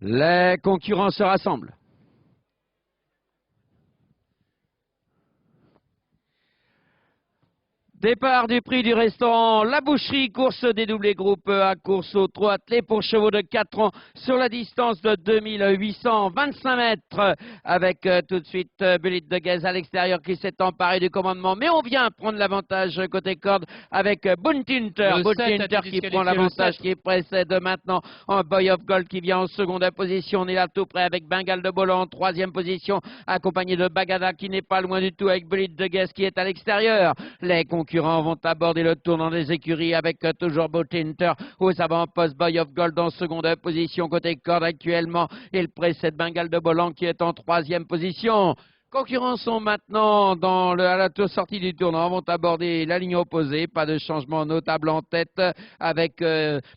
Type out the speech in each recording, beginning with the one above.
Les concurrents se rassemblent. Départ du prix du restaurant La Boucherie, course des doublés groupe A, course aux 3 attelés pour chevaux de 4 ans sur la distance de 2825 mètres avec tout de suite Bullet de Guez à l'extérieur qui s'est emparé du commandement. Mais on vient prendre l'avantage côté corde avec Buntinter. Buntinter qui prend l'avantage, qui précède maintenant en Boy of Gold qui vient en seconde position. On est là tout près avec Bengal de Bolan en troisième position accompagné de Bagada qui n'est pas loin du tout avec Bullet de Guez qui est à l'extérieur. Les concurrents vont aborder le tournant des écuries avec toujours Buntinter aux avant-postes. Boy of Gold en seconde position côté corde actuellement. Il précède Bengal de Bolan qui est en troisième position. Concurrents sont maintenant à la sortie du tournant, vont aborder la ligne opposée. Pas de changement notable en tête avec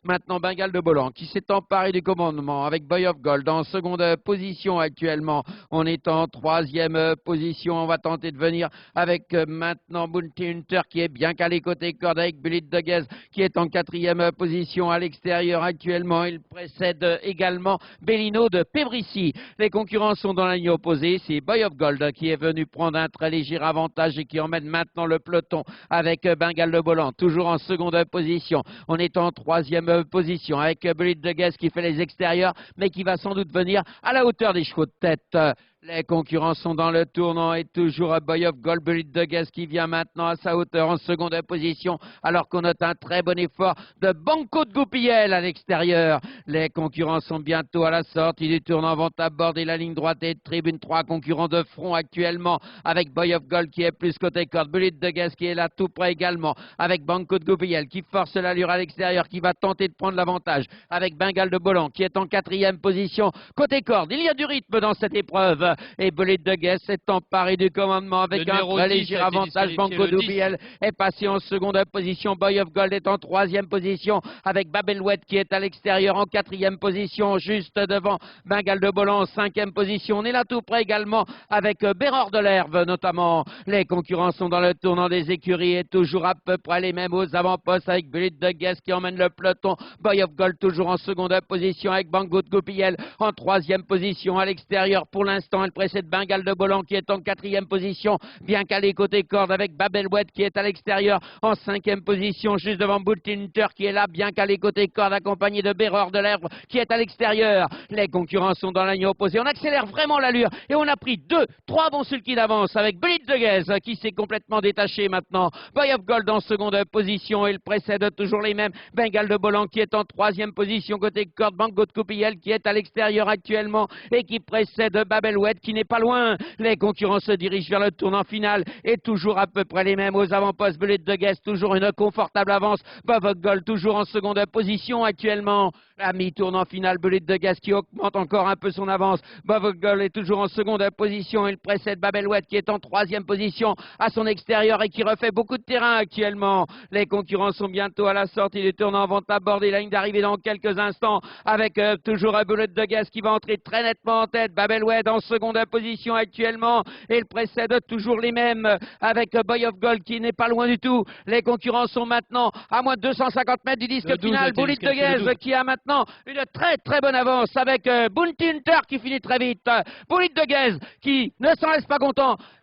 maintenant Bengal de Bolan qui s'est emparé du commandement avec Boy of Gold en seconde position actuellement. On est en troisième position. On va tenter de venir avec maintenant Buntinter qui est bien calé côté corde avec Bullet de Guez qui est en quatrième position à l'extérieur actuellement. Il précède également Bellino de Pébricy. Les concurrents sont dans la ligne opposée. C'est Boy of Gold qui est venu prendre un très léger avantage et qui emmène maintenant le peloton avec Bengal de Bolan, toujours en seconde position. On est en troisième position avec Bullet de Guez qui fait les extérieurs, mais qui va sans doute venir à la hauteur des chevaux de tête. Les concurrents sont dans le tournant et toujours à Boy of Gold, Bullet de Guez qui vient maintenant à sa hauteur en seconde position alors qu'on note un très bon effort de Banco de Goupillel à l'extérieur. Les concurrents sont bientôt à la sortie du tournant, vont aborder la ligne droite et tribune 3 concurrents de front actuellement avec Boy of Gold qui est plus côté corde, Bullet de Guez qui est là tout près également avec Banco de Goupillel qui force l'allure à l'extérieur, qui va tenter de prendre l'avantage avec Bengal de Bolan qui est en quatrième position côté corde. Il y a du rythme dans cette épreuve. Et Bullet de Guez s'est emparé du commandement avec un très léger avantage. Banco de Goupillel est passé en seconde position. Boy of Gold est en troisième position avec Babelouette qui est à l'extérieur en quatrième position, juste devant Bengal de Bolan en cinquième position. On est là tout près également avec Bérard de l'Herve notamment. Les concurrents sont dans le tournant des écuries et toujours à peu près les mêmes aux avant-postes avec Bullet de Guez qui emmène le peloton. Boy of Gold toujours en seconde position avec Banco de Goupillel en troisième position à l'extérieur pour l'instant. Elle précède Bengal de Bolan qui est en quatrième position, bien calé côté corde avec Babelouette qui est à l'extérieur en cinquième position, juste devant Buntinter qui est là, bien calé côté corde, accompagné de Bérard de l'Herbe qui est à l'extérieur. Les concurrents sont dans la ligne opposée. On accélère vraiment l'allure et on a pris 2-3 bons sulky d'avance avec Bullet de Guez qui s'est complètement détaché maintenant. Boy of Gold en seconde position. Il précède toujours les mêmes. Bengal de Bolan qui est en troisième position côté corde. Banco de Goupillel qui est à l'extérieur actuellement et qui précède Babelouette qui n'est pas loin. Les concurrents se dirigent vers le tournant final et toujours à peu près les mêmes aux avant-postes. Bullet de Guez toujours une confortable avance. Boy of Gold toujours en seconde position actuellement. À mi-tournant final, Bullet de Guez qui augmente encore un peu son avance. Boy of Gold est toujours en seconde position. Il précède Babelouette qui est en troisième position à son extérieur et qui refait beaucoup de terrain actuellement. Les concurrents sont bientôt à la sortie du tournant, vont aborder la ligne d'arrivée dans quelques instants avec toujours Bullet de Guez qui va entrer très nettement en tête. Babelouette en seconde position actuellement et il précède toujours les mêmes avec Boy of Gold qui n'est pas loin du tout. Les concurrents sont maintenant à moins de 250 mètres du disque final. Bullet de Guez qui a maintenant une très bonne avance avec Buntinter qui finit très vite. Bullet de Guez qui ne s'en laisse pas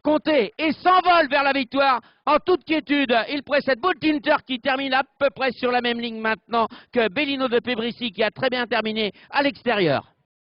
compter et s'envole vers la victoire en toute quiétude. Il précède Buntinter qui termine à peu près sur la même ligne maintenant que Bellino de Pébricy qui a très bien terminé à l'extérieur.